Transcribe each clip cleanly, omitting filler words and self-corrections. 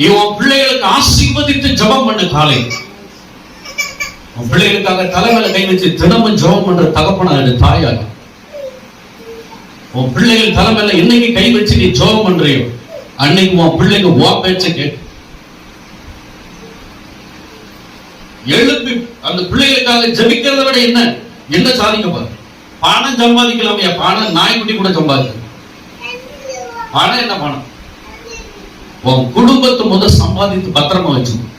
உன் பிள்ளைகளுக்கு ஆசீர்வதித்து ஜெபம் பண்ணு. காலை உன் பிள்ளைகளுக்காக தலைமையில கை வச்சு தினமும் ஜெபம் பண்ற தகப்பனாரு தாயாக, உன் பிள்ளைகள் தலைமையில என்னைக்கு கை வச்சு நீ ஜெபம் பண்றியோ அன்னைக்கு உன் பிள்ளைங்க உன் பேச்ச கேட்டு எழுப்பி அந்த பிள்ளைகளுக்காக ஜெபிக்கிறத விட என்ன சாதிக்க பாரு. பணம் சம்பாதிக்கலாமையா? பணம் நாய்க்குட்டி கூட சம்பாதிக்க. பணம் என்ன பணம்? உன் குடும்பத்தை முதல் சம்பாதித்து பத்திரமா வச்சுக்கணும்.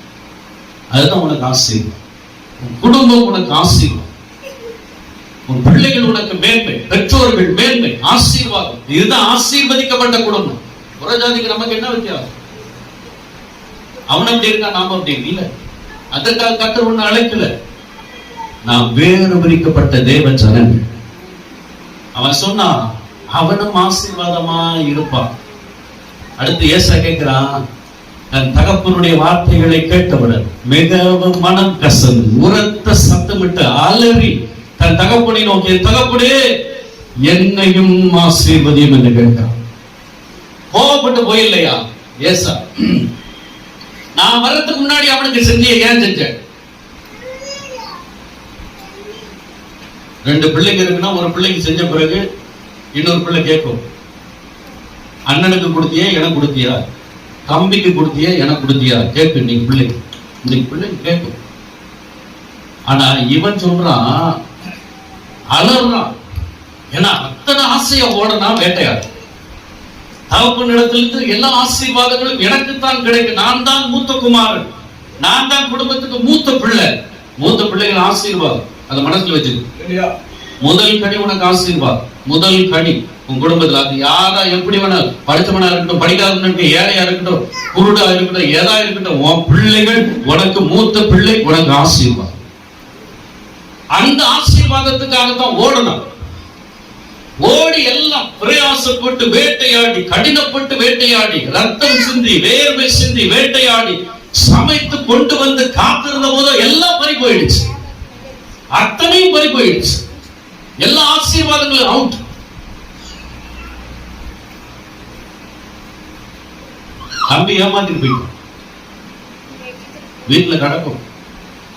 அதுதான் உனக்கு ஆசீர்வாதம். உன் குடும்பம் உனக்கு ஆசீர்வாதம், உன் பிள்ளைகள் உனக்கு மேன்மை, பெற்றோர்கள் மேன்மை, ஆசீர்வாதம். இதுதான் ஆசீர்வதிக்கப்பட்ட குடும்பம். புறஜாதிக்கு நமக்கு என்ன வித்தியாசம்? அவன் அப்படி இருக்கா, நாம அப்படி இல்ல. அதற்காக கர்த்தர் ஒண்ணு அழைக்கல. நாம் வேறுபரிக்கப்பட்ட தேவ ஜனங்கள். அவன் சொன்னா அவனும் ஆசீர்வாதமா இருப்பான். அடுத்து ஏசா கேட்கிறான், தன் தகப்பனுடைய வார்த்தைகளை கேட்டவுடன் மிகவும் மனம் கசந்து உரத்த சத்தமிட்டு அலறி தன் தகப்பனை நோக்கி, தகப்பனே என்னையும் ஆசீர்வதியும் என்று கேட்கிறான். கோபப்பட்டு போயில்லையா ஏசா? நான் வர்றதுக்கு முன்னாடி அவனுக்கு செஞ்சிய ஏன் செஞ்ச? 2 பிள்ளைங்க இருக்குன்னா ஒரு பிள்ளைக்கு செஞ்ச பிறகு இன்னொரு பிள்ளை கேட்கும், அண்ணனுக்கு கொடுத்தியா எனக்கு கொடுத்தியா, தம்பிக்கு கொடுத்தியா எனக்கு கொடுத்தியா கேட்கு. நீ பிள்ளைக்கு இன்னைக்கு பிள்ளைக்கு கேட்கும். ஆனா இவன் சொல்றான், அலறான். ஏன்னா அத்தனை ஆசைய ஓடனா வேட்டையாடு. தகப்பன் இடத்திலிருந்து எல்லா ஆசீர்வாதங்களும் எனக்குத்தான் கிடைக்கும். நான் தான் மூத்த குமாரன், நான் தான் குடும்பத்துக்கு மூத்த பிள்ளை. மூத்த பிள்ளைகள் ஆசீர்வாதம் அதை மனசுல வச்சுக்க. முதல் கனி உனக்கு ஆசீர்வாதம். முதல் கனி உன் குடும்பத்துல. அது யாரா எப்படி வேணாலும், படித்தவனா இருக்கட்டும், படிக்காத ஏழையா இருக்கட்டும், குருடா இருக்கட்டும், ஏதா இருக்கட்டும், உன் பிள்ளைகள் உனக்கு மூத்த பிள்ளை, உனக்கு ஆசீர்வாதம். அந்த ஆசீர்வாதத்துக்காகத்தான் ஓடணும். ஓடி எல்லாம் பிரயாசப்பட்டு வேட்டையாடி, கடினப்பட்டு வேட்டையாடி, ரத்தம் சிந்தி, வேர்வை சிந்தி வேட்டையாடி சமைத்து கொண்டு வந்து காத்திருந்த போது எல்லாம் பறி போயிடுச்சு. அத்தனையும் பறி போயிடுச்சு. எல்லா ஆசீர்வாதங்களும் அவுட். தம்பி ஏமாத்திட்டு போயிட்டோம். வீட்டுல கிடக்கும்.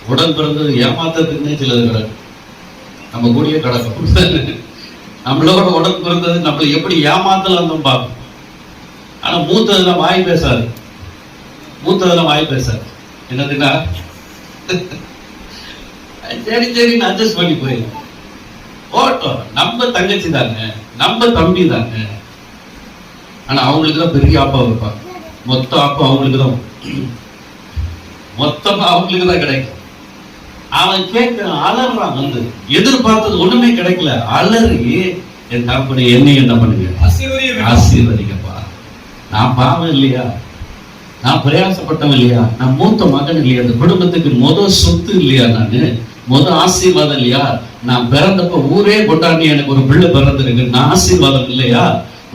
உடன் பிறந்தது ஏமாத்ததுக்குன்னே சிலது கிடக்கும். நம்ம கூடயே கிடக்கும். நம்மளோட உடன் பிறந்தது நம்மளை எப்படி ஏமாத்தலாம் பார்க்கும். ஆனா மூத்ததுல வாய் பேசாது. மூத்ததுல வாய் பேசாது. என்னதுன்னா சரி சரின்னு அட்ஜஸ்ட் பண்ணி போயிடும். ஓட்டம். நம்ம தங்கச்சி தாங்க, நம்ம தம்பி தாங்க. ஆனா அவங்களுக்கு தான் பெரிய ஆப்பா வைப்பாங்க. மொத்த ஆப்பா அவங்களுக்கு தான், மொத்தமா அவங்களுக்கு தான் கிடைக்கும். அவன் கேட்க அலறான். வந்து எதிர்பார்த்தது ஒண்ணுமே கிடைக்கல. அலறி, என் தகப்பனை என்னை என்ன பண்ணுங்க, ஆசீர்வதிக்கப்பா. நான் பாவம் இல்லையா, நான் பிரயாசப்பட்டவன் இல்லையா, நான் மூத்த மகன் இல்லையா, அந்த குடும்பத்துக்கு முதல் சொத்து இல்லையா, நானு முதல் ஆசீர்வாதம் இல்லையா, நான் பிறந்தப்ப ஊரே கொண்டாடி எனக்கு ஒரு பிள்ளை பிறந்திருக்கு, நான் ஆசீர்வாதம் இல்லையா,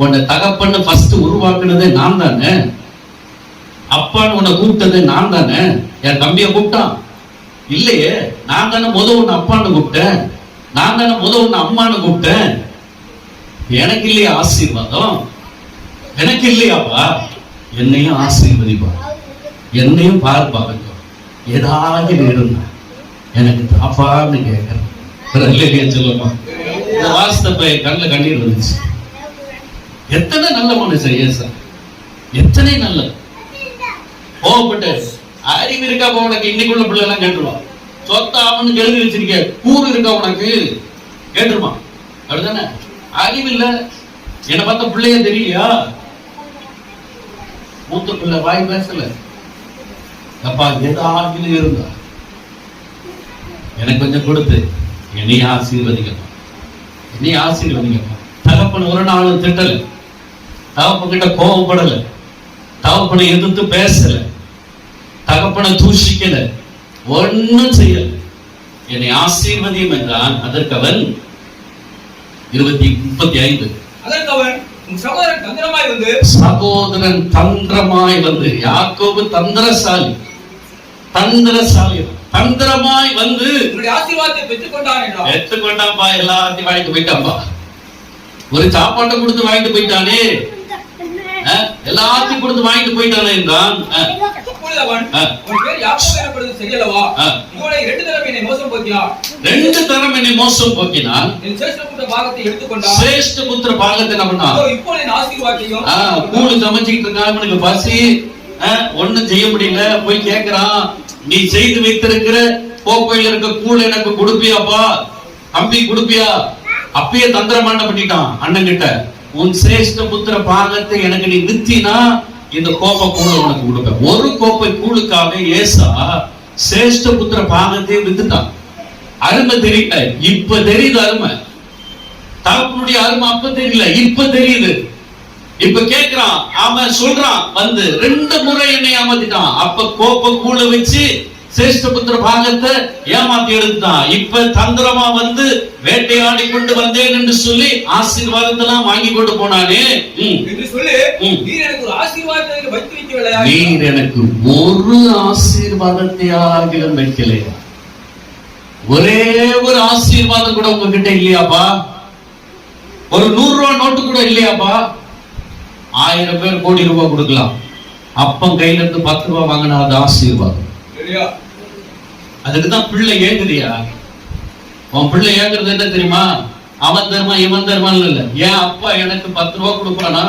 உன்னை தகப்பன்னு ஃபர்ஸ்ட் உருவாக்குனதே நான் தானே, அப்பான்னு உன்னை கூப்பிட்டதே நான் தானே. என் தம்பியை கூப்பிட்டான் இல்லையே, நான் தானே முதல் ஒண்ணு அப்பான்னு கூப்பிட்டேன், நான் தானே முதல் ஒண்ணு அம்மான்னு கூப்பிட்டேன். எனக்கு இல்லையா ஆசீர்வாதம்? எனக்கு இல்லையாப்பா? என்னையும் ஆசீர்வதிப்பா, என்னையும் பார்ப்பா. ஏதாவது இருந்தா எனக்கு தாப்பான்னு கேட்கிறேன். சொல்லுமா, இந்த வாஸ்தப்ப கண்ணில் கண்ணீர் வந்துச்சு. எத்தனை நல்ல மனுஷன் ஏசா, எத்தனை நல்ல கோவப்பட்டு. அறிவு இருக்கா உனக்கு? இன்னைக்குள்ள பிள்ளை எல்லாம் கேட்டுருவான். சொத்த அவனுக்கு எழுதி வச்சிருக்க, கூறு இருக்கா உனக்கு கேட்டுருமா? அப்படிதானே? அறிவு இல்ல. என்னை பார்த்த பிள்ளைய தெரியலையா? மூத்த பிள்ளை வாய் பேசல. அப்பா ஏதாவது இருந்தா எனக்கு கொஞ்சம் கொடுத்து என்னைய ஆசீர்வதிக்கப்பா, என்னைய ஆசீர்வதிக்கப்பா. தகப்பன் ஒரு நாளும் திட்டல, தகப்பன் கிட்ட கோபப்படல, தகப்பனை எதிர்த்து பேசல, தகப்பனை தூஷிக்கல, ஒன்னும் செய்யல. என்னை ஆசீர்வதியும் என்றான். அதற்கு அவன் 35 அதற்கு அவன், உன் சகோதரன் தந்திரமாய் வந்து, சகோதரன் தந்திரமாய் வந்து, யாக்கோபு தந்திரசாலி, தந்திரசாலி, தந்திரமாய் வந்து உன்னுடைய ஆசீர்வாதத்தை பெற்றுக்கொண்டான் என்றான். பெற்றுக்கொண்டான்பா, எல்லாத்தையும் வாங்கிட்டு போயிட்டான்பா. ஒரு சாப்பாட்டை கொடுத்து வாங்கிட்டு போயிட்டானே, எல்லாத்தையும் கொடுத்து வாங்கிட்டு போயிட்டானே என்றான். அப்பொழுது அவன், உன் பேர் யாக்கோபு எனப்படுவது சரியல்லவா? இதோட 2 தரம் என்னை மோசம் போக்கினான். 2 தரம் என்னை மோசம் போக்கினான். என் சேஷ்டபுத்திர பாகத்தை எடுத்துக்கொண்டான். சேஷ்டபுத்திர பாகத்தை என்ன பண்ணான்? இப்போ என் ஆசீர்வாதத்தையும் கூழு சமைச்சுக்கிட்டு இருக்கான். அவனுக்கு பசி, ஒண்ணும் செய்ய முடியல. போய் கேக்குறான், நீ செய்து வைத்திருக்கிற கோப்பையில இருக்க கூழ் எனக்கு கொடுப்பியாப்பா, தம்பி கொடுப்பியா? அப்பயே தந்திரமான பண்ணிட்டான் அண்ணன் கிட்ட. உன் சிரேஷ்ட புத்திர பாகத்தை எனக்கு நீ வித்தினா இந்த கோப்பை கூழ உனக்கு கொடுப்பேன். ஒரு கோப்பை கூழுக்காக ஏசா சிரேஷ்ட புத்திர பாகத்தை வித்துட்டான். அருமை தெரியல, இப்ப தெரியுது அருமை. தகப்பனுடைய அருமை அப்ப தெரியல, இப்ப தெரியுது. இப்ப கேக்குறான், அவன் சொல்றான் வந்து 2 முறை என்னை ஏமாத்திட்டான். அப்ப கோப்பை கூழ வச்சு சேஷ்டபுத்திர பாகத்தை ஏமாத்தி எடுத்தான். இப்ப தந்திரமா வந்து வேட்டையாடி கொண்டு வந்தேன் என்று சொல்லி ஆசீர்வாதத்தெல்லாம் வாங்கி கொண்டு போனானே என்று சொல்லி, நீர் எனக்கு ஒரு ஆசீர்வாதத்தை வைத்து வைக்கவில்லையா? நீர் எனக்கு ஒரு ஆசீர்வாதத்தையாகிலும் வைக்கலையா? ஒரே ஒரு ஆசீர்வாதம் கூட உங்ககிட்ட இல்லையாப்பா? ஒரு 100 ரூபாய் நோட்டு கூட இல்லையாப்பா? 1000 பேர் கோடி ரூபாய் கொடுக்கலாம். அப்பம் கையில இருந்து 10 ரூபாய் வாங்கினா அது ஆசீர்வாதம். அதுக்குதான் பிள்ளை ஏங்குறியா? உன் பிள்ளை ஏங்குறது என்ன தெரியுமா? அவன் தருமா இவன் தருமான் இல்ல. ஏன் அப்பா எனக்கு 10 ரூபாய் கொடுப்பானா?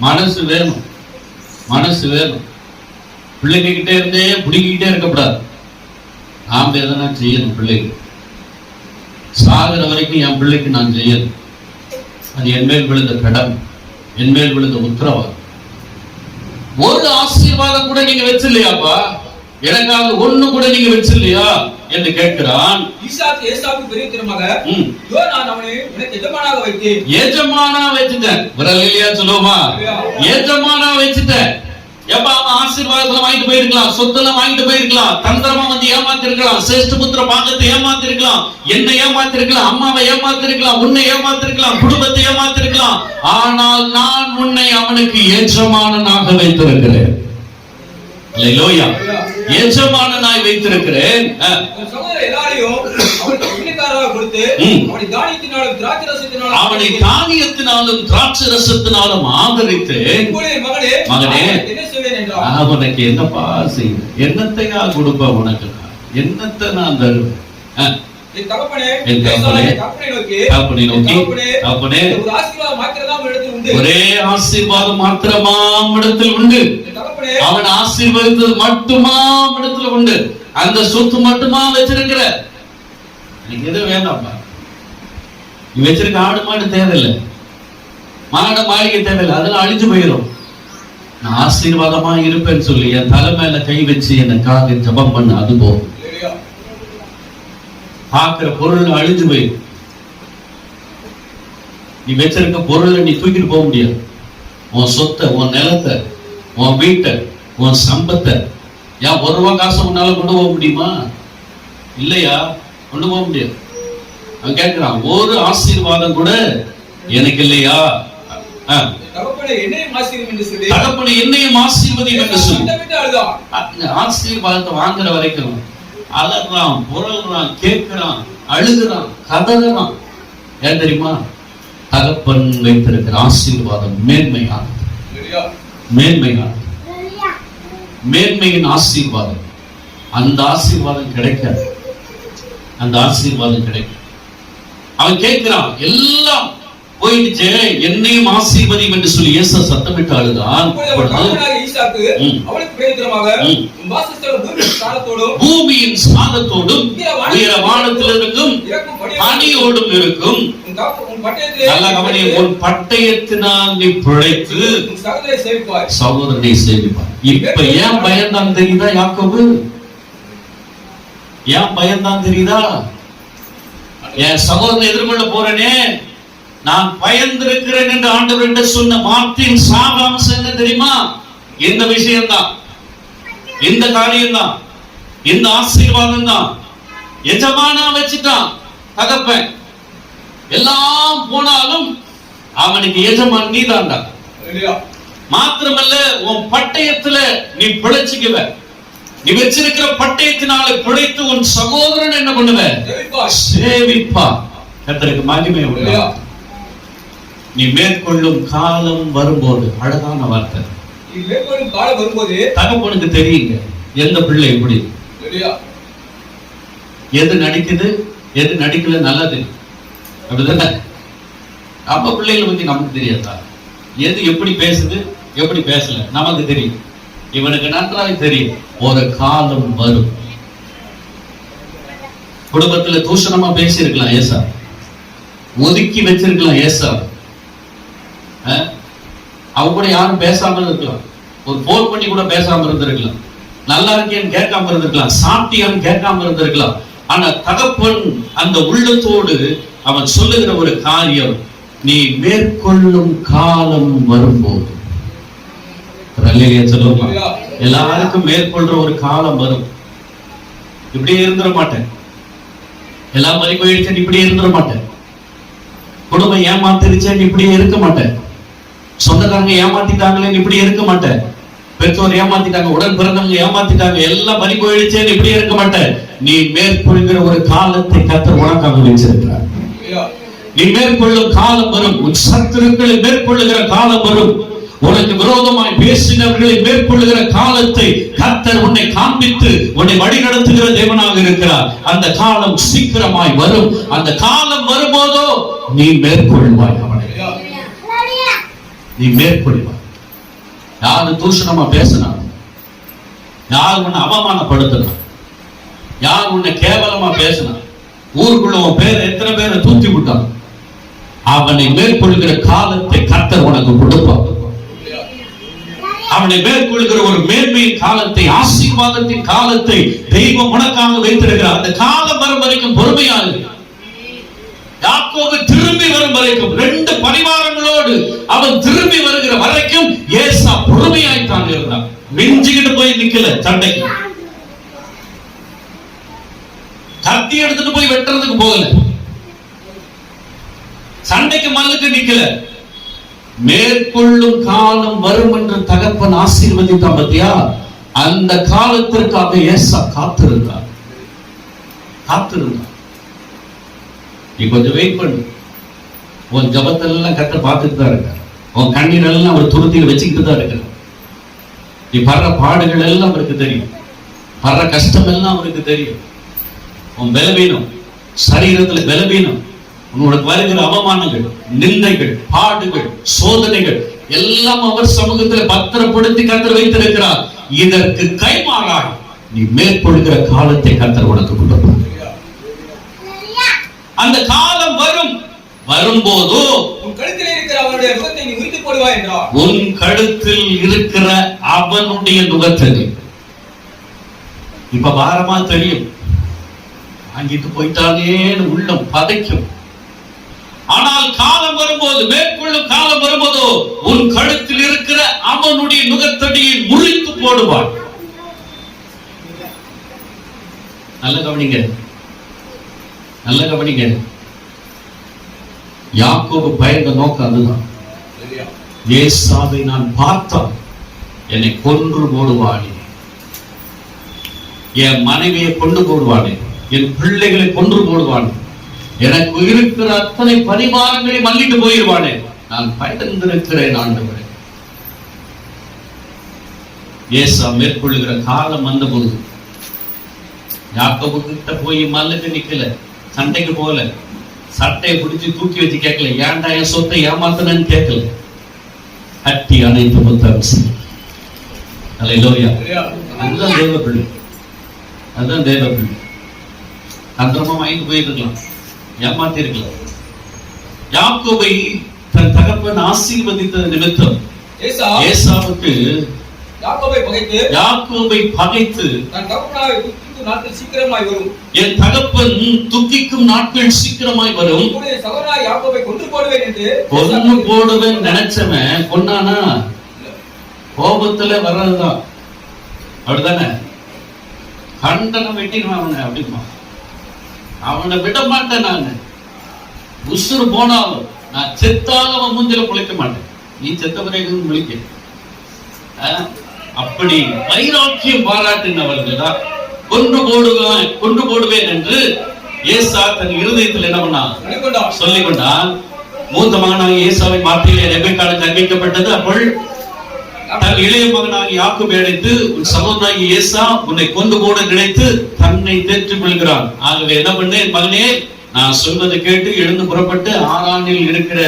மனசு வேணும், மனசு வேணும். பிள்ளைங்க கிட்டே இருந்தே பிடிக்கிட்டே இருக்கக்கூடாது. நாம எதனா செய்யணும். பிள்ளைக்கு சாகிற வரைக்கும் என் பிள்ளைக்கு நான் செய்யணும். அது என் மேல் விழுந்த கடமை, என் மேல் விழுந்த உத்தரவாதம். ஒரு ஆசீர்வாதம் கூட நீங்க வச்சில்லையாப்பா? எனக்காக ஒண்ணு கூட நீங்க வச்சில்லையா என்று கேட்கிறான். ஈசாக்கு ஏசாவுக்கு பெரிய திருமக, இதோ நான் அவனை உனக்கு எஜமானாக வைத்தேன். எஜமானா வச்சுட்டேன். விரலியா சொல்லுவோமா? எஜமானா வச்சுட்டேன். எப்ப அவன் ஆசீர்வாதத்துல வாங்கிட்டு போயிருக்கலாம், சொத்தெல்லாம் வாங்கிட்டு போயிருக்கலாம், தந்திரமா வந்து ஏமாத்தி இருக்கலாம், சேஷ்டபுத்திர பாகத்தை ஏமாத்தி இருக்கலாம், என்னை ஏமாத்தி இருக்கலாம், அம்மாவை ஏமாத்தி இருக்கலாம், உன்னை ஏமாத்தி இருக்கலாம், குடும்பத்தை ஏமாத்தி இருக்கலாம். ஆனால் நான் உன்னை அவனுக்கு எஜமானனாக வைத்திருக்கிறேன். அல்லேலூயா. எஜமானனாய் வைத்திருக்கிறேன். அவனை தானியத்தினாலும் திராட்சரசத்தினாலும் ஆதரித்து, மகனே அவனுக்கு என்னப்பா செய்ய, என்னத்தையா கொடுப்ப உனக்கு? என்னத்தை நான் தருவேன்? ஒரே ஆசீர்வாதம் மாத்திரமா இடத்தில் உண்டு. அவன் ஆசீர்வதித்தது மட்டுமா இடத்துல உண்டு. அந்த சொத்து மட்டுமா வச்சிருக்கிற. எனக்கு எது வேண்டாம்ப்பா. நீ வச்சிருக்க ஆடு மாடு தேவையில்லை, மாட மாளிகை தேவையில்லை, அதெல்லாம் அழிஞ்சு போயிடும். நான் ஆசீர்வாதமா இருப்பேன்னு சொல்லி என் தலை மேல கை வச்சு எனக்காக ஜபம் பண்ண, அது போகும். பார்க்கிற பொருள் அழிஞ்சு போயிடும். நீ வச்சிருக்க பொருளை நீ தூக்கிட்டு போக முடியாது. உன் சொத்தை, உன் நிலத்தை, உன் வீட்டை, உன் சம்பத்தை, ஏன் 1 ரூபாய் காசு உன்னால கொண்டு போக முடியுமா? இல்லையா, கொண்டு போக முடியாது. அவன் கேட்கிறான், ஒரு ஆசீர்வாதம் கூட எனக்கு இல்லையா? தகப்பனே என்னையும் ஆசீர்வதி என்று சொல்லி ஆசீர்வாதத்தை வாங்குற வரைக்கும் அலறான், புரள்றான், கேட்கிறான், அழுகிறான், கதறான். ஏன் தெரியுமா? தகப்பன் வைத்திருக்கிற ஆசீர்வாதம் மேன்மையானது, மேன்மையானது, மேன்மையின் ஆசீர்வாதம். அந்த ஆசீர்வாதம் கிடைக்காது, அந்த ஆசீர்வாதம் கிடைக்கும். அவன் கேட்கிறான், எல்லாம் போயிடுச்சு, என்னையும் ஆசீர்வதியும் என்று சொல்லி இயேசு சத்தமிட்டு அழுதான். பூமியின் சாதத்தோடும் உயர வானத்திலிருக்கும் பனியோடும் இருக்கும். நல்ல கவனி, உன் பட்டயத்தினால் நீ பிழைத்து சகோதரனை சேவிப்பார். இப்ப ஏன் பயந்தான் தெரியுதா யாக்கோபு? ஏன் பயந்தான் தெரியுதா? என் சகோதரனை எதிர்கொள்ள போறேனே, நான் பயந்திருக்கிறேன் என்று ஆண்டவர்கிட்ட சொன்ன வார்த்தையின் சாராம்சம் என்ன தெரியுமா? இந்த விஷயம்தான், இந்த காரியம்தான், இந்த ஆசீர்வாதம் தான். எஜமானா வச்சுட்டான் தகப்பன். எல்லாம் போனாலும் அவனுக்கு எஜமான் நீ தான்டா. மாத்திரமல்ல, உன் பட்டயத்துல நீ பிழைச்சுக்குவ. நீ வச்சிருக்கிற பட்டயத்தினால பிழைத்து உன் சகோதரன் என்ன பண்ணுவ? சேவிப்பா. கர்த்தருக்கு மகிமை உண்டாகட்டும். 2 தீமோத்தேயு 4:8 நீ மேற்கொள்ளும் காலம் வரும்போது, அழகான வார்த்தை. நீ மேற்கொள்ளும் காலம் வரும்போது தகப்பனுக்கு தெரியுங்க எந்த பிள்ளை எப்படி, எது நடிக்குது எது நடிக்கல நல்லா தெரியும். அப்படிதானே? நம்ம பிள்ளைகளை பத்தி நமக்கு தெரியாதா? எது எப்படி பேசுது எப்படி பேசல நமக்கு தெரியும். இவனுக்கு நன்றாக தெரியும் ஒரு காலம் வரும். குடும்பத்துல தூஷணமா பேசி இருக்கலாம் ஏசா, ஒதுக்கி வச்சிருக்கலாம் ஏசா, அவங்க கூட யாரும் பேசாம இருக்கலாம், ஒரு போன் பண்ணி கூட பேசாம இருந்திருக்கலாம், நல்லா இருக்கேன்னு கேட்காம இருந்திருக்கலாம், சாப்பிட்டியான்னு கேட்காம இருந்திருக்கலாம். ஆனா தகப்பன் அந்த உள்ளத்தோடு அவன் சொல்லுகிற ஒரு காரியம், நீ மேற்கொள்ளும் காலம் வரும்போது, சொல்லுவாங்க எல்லாருக்கும் மேற்கொள்ற ஒரு காலம் வரும். இப்படியே இருந்துட மாட்டேன், எல்லாம் வரி போயிடுச்சேன் இப்படியே இருந்துட மாட்டேன், குடும்பம் ஏமாத்திருச்சேன்னு இப்படியே இருக்க மாட்டேன், சொந்தக்காரங்க ஏமாத்திட்டாங்களேன்னு இப்படி இருக்க மாட்டேன், பெற்றோர் ஏமாத்திட்டாங்க, உடன் பிறந்தவங்க ஏமாத்திட்டாங்க, எல்லாம் பறி போயிடுச்சேன்னு இப்படியே இருக்க மாட்டேன். நீ மேற்கொள்கிற ஒரு காலத்தை கர்த்தர் உனக்காக வச்சிருக்கிறார். நீ மேற்கொள்ளும் காலம் வரும், உன் சத்துருக்களை மேற்கொள்ளுகிற காலம் வரும், உனக்கு விரோதமாய் பேசினவர்களை மேற்கொள்ளுகிற காலத்தை கர்த்தர் உன்னை காண்பித்து உன்னை வழிநடத்துகிற தேவனாக இருக்கிறார். அந்த காலம் சீக்கிரமாய் வரும். அந்த காலம் வரும்போதோ நீ மேற்கொள்வாய், அவனை நீ மேற்கொள்வாய். யாரு தூஷணமா பேசினார், யார் உன்னை அவமானப்படுத்தினார், யார் உன்னை கேவலமா பேசினார், ஊருக்குள்ள உன் பேர் எத்தனை பேரை தூக்கி விட்டான், அவனை மேற்கொள்கிற காலத்தை கர்த்தர் உனக்கு கொடுப்பார். அவனை மேற்கொள்கிற ஒரு மேன்மையின் காலத்தை, ஆசீர்வாதத்தின் காலத்தை தெய்வம் உனக்காக வைத்திருக்கிறார். அந்த காலம் வரும் வரைக்கும் பொறுமையாக யாக்கோபு திரும்பி வரும் வரைக்கும், 2 பரிவாரங்களோடு அவன் திரும்பி வருகிற வரைக்கும் ஏசா பொறுமையாய்த்தான் இருந்தான். மிஞ்சிக்கிட்டு போய் நிக்கல, சண்டைக்கு கத்தி எடுத்துட்டு போய் வெட்டுறதுக்கு போகல, சண்டைக்கு மல்லுக்கு நிக்கல. மேற்கொள்ளும் காலம் வரும் என்று தகப்பன் ஆசீர்வதித்தான் பத்தியா, அந்த காலத்திற்காக ஏசா காத்திருந்தார். நீ கொஞ்சம் வெயிட் பண்ணு, உன் ஜபத்தெல்லாம் கர்த்தர் பார்த்துட்டு தான் இருக்கார், உன் கண்ணீர் எல்லாம் அவர் துருத்தியில் வச்சுக்கிட்டு தான் இருக்கிறார். நீ படுற பாடுகள் எல்லாம் அவருக்கு தெரியும், படுற கஷ்டம் எல்லாம் அவருக்கு தெரியும். உன் பலவீனம், சரீரத்துல பலவீனம், உனக்கு வருகிற அவமானங்கள், நிந்தைகள், பாடுகள், சோதனைகள் எல்லாம் அவர் சமூகத்தில் பத்திரப்படுத்தி கர்த்தர் வைத்திருக்கிறார். இதற்கு கைமாறாக நீ மேற்கொள்கிற காலத்தை கர்த்தர் உனக்கு கொடுப்பார். அந்த காலம் வரும், வரும்போதோ உன் கழுத்தில் இருக்கிற அவனுடைய நுகத்தை நீ உரித்து போடுவாய் என்றார். உன் கழுத்தில் இருக்கிற அவனுடைய நுகத்தை இப்ப பாரமா தெரியும், வாங்கிட்டு போயிட்டானேன்னு உள்ளம் பதைக்கும். ஆனால் காலம் வரும்போது, மேற்கொள்ளும் காலம் வரும்போதோ உன் கழுத்தில் இருக்கிற அவனுடைய நுகத்தடியை முறித்து போடுவான். நல்ல கவனிங்க, நல்ல கவனிங்க. யாக்கோபு பயந்த நோக்கம் அதுதான். ஏசாவை நான் பார்த்தான், என்னை கொன்று போடுவானே, என் மனைவியை கொண்டு போடுவானே, என் பிள்ளைகளை கொன்று போடுவானே, எனக்கு இருக்கிற அத்தனை பரிமாறங்களை மல்லிட்டு போயிடுவானே, நான் பயந்திருக்கிறேன் ஆண்டவரே. ஏசா மேற்கொள்ளுகிற காலம் வந்த போது யாக்கோபு கிட்ட போய் மல்லுக்கு நிக்கல, சண்டைக்கு போகல, சட்டையை பிடிச்சி தூக்கி வச்சு கேட்கல, ஏன்டா என் சொத்தை ஏமாத்தனன்னு கேட்கல, கட்டி அனைத்து முத்தரசு. அல்லேலூயா. அதுதான் தேவ பிள்ளை, அதுதான் தேவ பிள்ளை. தந்திரமா வாங்கிட்டு போயிருக்கலாம், ஏமாத்தி இருக்கலாம். யாக்கோபை தன் தகப்பன் ஆசீர்வதித்த நிமித்தம் ஏசாவுக்கு யாக்கோபை பகைத்து என் தகப்பன் துக்கிக்கும் நாட்கள் சீக்கிரமாய் வரும், கொன்னு போடுவேன் நினைச்சவன் கொன்னானா? கோபத்துல வர்றதுதான், அப்படிதானே? கண்டனம் வெட்டிடுவான் அவனை, அப்படிமா அவனை விட மாட்டேன். நான் உசுறு போனாலும், நான் செத்தாலும் அவன் மூஞ்சில முளைக்க மாட்டேன். நீ செத்த பிறகு முழிக்க. அப்படி வைராக்கியம் பாராட்டினவர்கள் தான் கொன்று போடுவேன் என்று ஏசா தன் இருதயத்தில் என்ன பண்ணான், சொல்லிக் கொண்டான். மூத்த மகனாகிய ஏசாவின் வார்த்தையிலே ரெபெக்காளுக்கு அறிவிக்கப்பட்டது. அப்பொழுது தன் இளைய மகனாகிய யாக்கோபை அழைத்து, உன் சகோதரனாகிய ஏசா உன்னை கொண்டு போட நினைத்து தன்னை தேற்றிக் கொள்கிறான். ஆகவே என்ன பண்ணேன், மகனே, நான் சொல்வதை கேட்டு எழுந்து புறப்பட்டு ஆரானில் இருக்கிற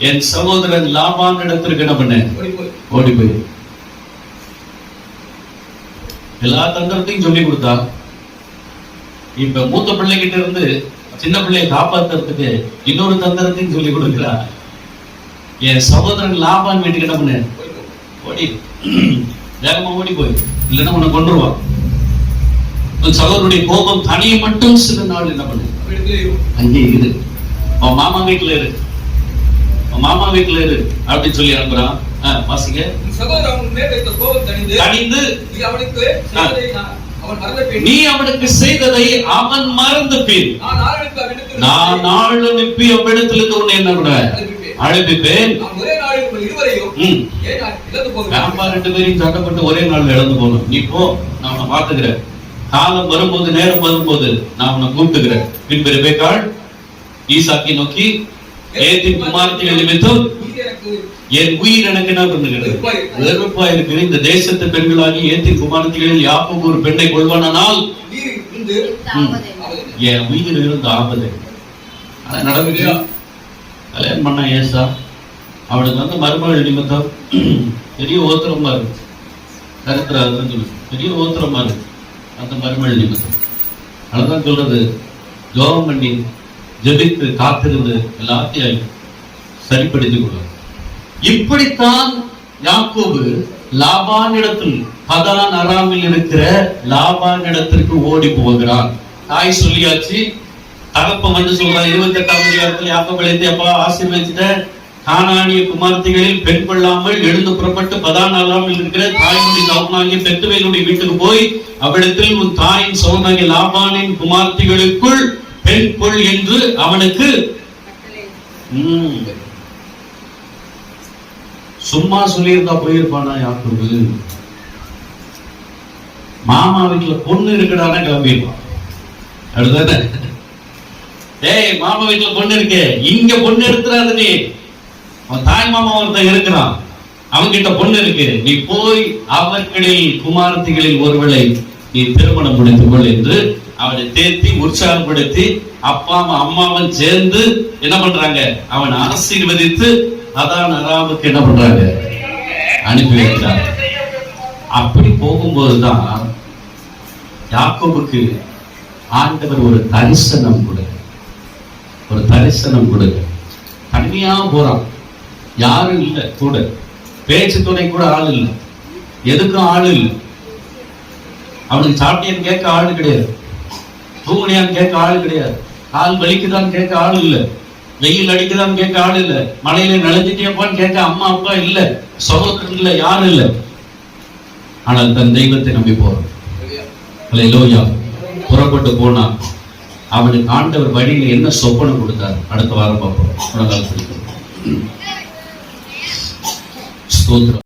என் சகோதரன் லாபான் இடத்திற்கு என்ன பண்ணேன், ஓடி போய் எல்லா தந்திரத்தையும் சொல்லி கொடுத்தா. இப்ப மூத்த பிள்ளைகிட்ட இருந்து சின்ன பிள்ளையை காப்பாத்துறதுக்கு இன்னொரு தந்திரத்தையும் சொல்லி கொடுக்கிறா. என் சகோதரன் லாபான் வீட்டுக்கு என்ன பண்ண, ஓடி வேகமா ஓடி போய், இல்லைன்னா உன்னை கொண்டுருவான். உன் சகோதரனுடைய கோபம் தனியை மட்டும் சில நாள் என்ன பண்ணு, அங்கே இரு, அவன் மாமா வீட்டுல இரு, அவன் மாமா வீட்டுல இரு அப்படின்னு சொல்லி அனுப்புறான். வாசிங்க. தனிந்து நீ அவனுக்கு செய்ததை அவன் மறந்து பின் நான் நாள் அனுப்பி அவ்விடத்திலிருந்து உன்னை என்ன பண்ண அழைப்பிப்பேன். ரெண்டு பேரையும் சட்டப்பட்டு ஒரே நாள் இழந்து போகணும். நீ போ, நான் உன்னை பாத்துக்கிறேன். காலம் வரும்போது, நேரம் வரும்போது நான் உன்னை கூப்பிட்டுக்கிறேன். பின்பு ரெபெக்காள் ஈசாக்கை நோக்கி, ஏத்தின் குமாரத்தின் நிமித்தம் என் உயிர் எனக்கு என்ன பண்ணுகிறது, வெறுப்பா இருக்கிற இந்த தேசத்து பெண்களாகி ஏத்தின் குமாரத்திகளில் யாக்கோபு ஒரு பெண்ணை கொள்வானால் என் உயிர் இருந்து ஆபத்து. அதான் நடந்துச்சு. கல்யாணம் பண்ண ஏசா, அவனுக்கு வந்து மருமகள் நிமித்தம் பெரிய ஓத்திரமா இருக்கு. கருத்துறாருன்னு சொல்லு, பெரிய ஓத்திரமா இருக்கு அந்த மருமகள் நிமித்தம். அதுதான் சொல்றது, ஜோகம் பண்ணி ஜெபித்து காத்திருந்து எல்லாத்தையும் சரிப்படுத்திக் கொள்ளும். இப்படித்தான் யாக்கோபு லாபானிடத்தில், பதான் அராமில் இருக்கிற லாபானிடத்திற்கு ஓடி போகிறான். தாய் சொல்லியாச்சு, தகப்பன் வந்து சொல்றான் 28ஆம் அதிகாரத்தில் யாக்கோபு அழைத்து, அப்பா ஆசீர்வதித்த கானானிய குமாரத்திகளில் பெண் கொள்ளாமல் எழுந்து புறப்பட்டு பதான் அராமில் இருக்கிற தாயினுடைய சகோதரனாகிய பெத்துவேலுடைய வீட்டுக்கு போய் அவ்விடத்தில் உன் தாயின் சகோதரனாகிய லாபானின் குமாரத்திகளுக்குள் பெண் கொள் என்று அவனுக்கு சும்மா சொல்லியிருந்தா போயிருப்பானா யாக்கோபு? மாமா வீட்டுல பொண்ணு இருக்குடானா கிளம்பிடுவான். அடுத்தானே, ஏய் மாமா வீட்டுல பொண்ணு இருக்கு, இங்க பொண்ணு எடுத்துறாது நீ. அவன் தாய் மாமா ஒருத்தன் இருக்கிறான், அவன்கிட்ட பொண்ணு இருக்கு, நீ போய் அவர்களில் குமாரத்திகளில் ஒருவளை நீ திருமணம் முடித்துக் கொள் என்று அவனை தேத்தி உற்சாகப்படுத்தி அப்பாவும் அம்மாவும் சேர்ந்து என்ன பண்றாங்க, அவனை ஆசீர்வதித்து அதான் அராமுக்கு என்ன பண்றாங்க, அனுப்பி வைக்கிறாங்க. அப்படி போகும்போதுதான் யாக்கோபுக்கு ஆண்டவர் ஒரு தரிசனம் கொடுக்க, தனியா போறான், யாரும் இல்லை கூட, பேச்சு துணை கூட ஆள் இல்லை, எதுக்கும் ஆள் இல்லை. அவனுக்கு சாப்பிட்டியான்னு கேட்க ஆள் கிடையாது, தூங்குனியான்னு கேட்க ஆள் கிடையாது, கால் வலிக்குதான் கேட்க ஆள் இல்லை, வெயில் அடிக்குதான் கேட்க ஆள் இல்ல, மழையில நனைஞ்சிட்டேப்பான்னு கேட்க அம்மா அப்பா இல்ல, சகோதரன் இல்ல, யாரும் இல்ல. ஆனால் தன் தெய்வத்தை நம்பி போறான். அல்லேலூயா. புறப்பட்டு போனா அவனுக்கு ஆண்டவர் வழியில என்ன சொப்பனம் கொடுத்தார், அடுத்த வாரம் பார்ப்போம். ஸ்தோத்திரம்.